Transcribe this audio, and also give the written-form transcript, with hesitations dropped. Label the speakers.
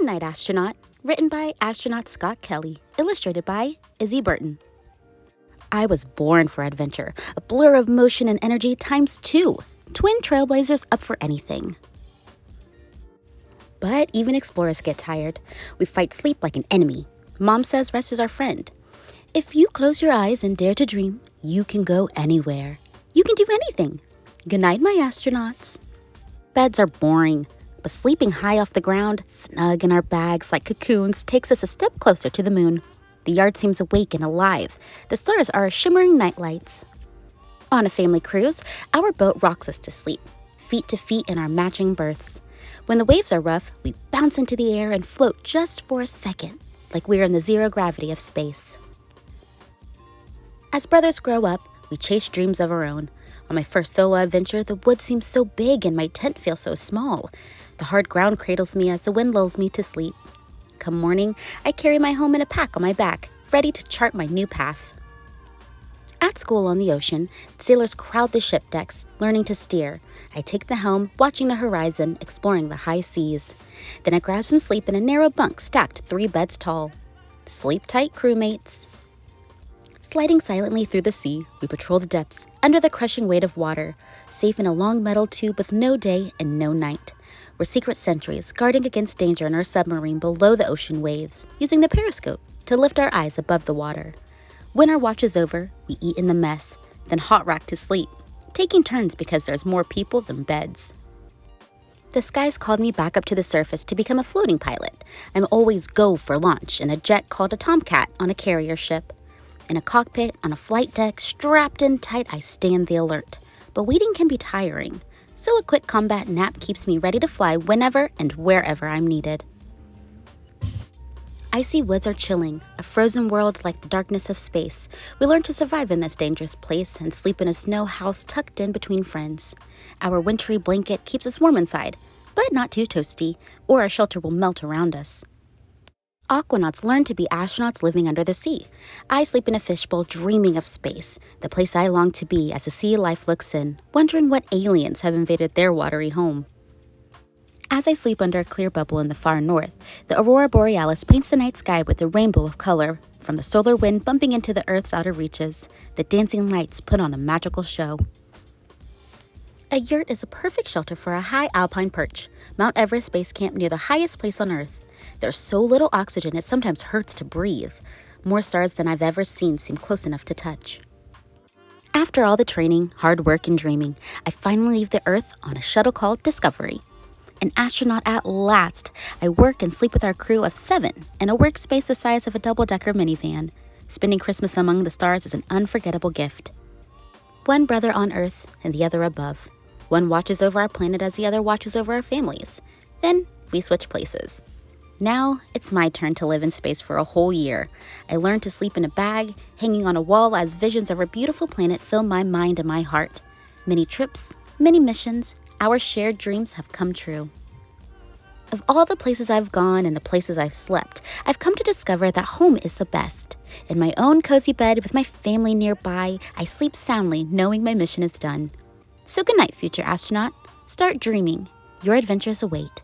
Speaker 1: Goodnight Astronaut, written by astronaut Scott Kelly, illustrated by Izzy Burton. I was born for adventure, a blur of motion and energy times 2, twin trailblazers up for anything. But even explorers get tired. We fight sleep like an enemy. Mom says rest is our friend. If you close your eyes and dare to dream, you can go anywhere. You can do anything. Good night, my astronauts. Beds are boring, but sleeping high off the ground, snug in our bags like cocoons, takes us a step closer to the moon. The yard seems awake and alive. The stars are our shimmering nightlights. On a family cruise, our boat rocks us to sleep, feet to feet in our matching berths. When the waves are rough, we bounce into the air and float just for a second, like we're in the zero gravity of space. As brothers grow up, we chase dreams of our own. On my first solo adventure, the woods seemed so big and my tent feels so small. The hard ground cradles me as the wind lulls me to sleep. Come morning, I carry my home in a pack on my back, ready to chart my new path. At school on the ocean, sailors crowd the ship decks, learning to steer. I take the helm, watching the horizon, exploring the high seas. Then I grab some sleep in a narrow bunk stacked 3 beds tall. Sleep tight, crewmates. Sliding silently through the sea, we patrol the depths, under the crushing weight of water, safe in a long metal tube with no day and no night. We're secret sentries, guarding against danger in our submarine below the ocean waves, using the periscope to lift our eyes above the water. When our watch is over, we eat in the mess, then hot rack to sleep, taking turns because there's more people than beds. The skies called me back up to the surface to become a floating pilot. I'm always go for launch in a jet called a Tomcat on a carrier ship. In a cockpit, on a flight deck, strapped in tight, I stand the alert. But waiting can be tiring, so a quick combat nap keeps me ready to fly whenever and wherever I'm needed. Icy woods are chilling, a frozen world like the darkness of space. We learn to survive in this dangerous place and sleep in a snow house tucked in between friends. Our wintry blanket keeps us warm inside, but not too toasty, or our shelter will melt around us. Aquanauts learn to be astronauts living under the sea. I sleep in a fishbowl dreaming of space, the place I long to be as a sea life looks in, wondering what aliens have invaded their watery home. As I sleep under a clear bubble in the far north, the aurora borealis paints the night sky with a rainbow of color, from the solar wind bumping into the Earth's outer reaches. The dancing lights put on a magical show. A yurt is a perfect shelter for a high alpine perch, Mount Everest base camp near the highest place on Earth. There's so little oxygen it sometimes hurts to breathe. More stars than I've ever seen seem close enough to touch. After all the training, hard work, and dreaming, I finally leave the Earth on a shuttle called Discovery. An astronaut at last, I work and sleep with our crew of 7 in a workspace the size of a double-decker minivan. Spending Christmas among the stars is an unforgettable gift. One brother on Earth and the other above. One watches over our planet as the other watches over our families. Then we switch places. Now, it's my turn to live in space for a whole year. I learned to sleep in a bag, hanging on a wall as visions of our beautiful planet fill my mind and my heart. Many trips, many missions, our shared dreams have come true. Of all the places I've gone and the places I've slept, I've come to discover that home is the best. In my own cozy bed with my family nearby, I sleep soundly knowing my mission is done. So good night, future astronaut. Start dreaming. Your adventures await.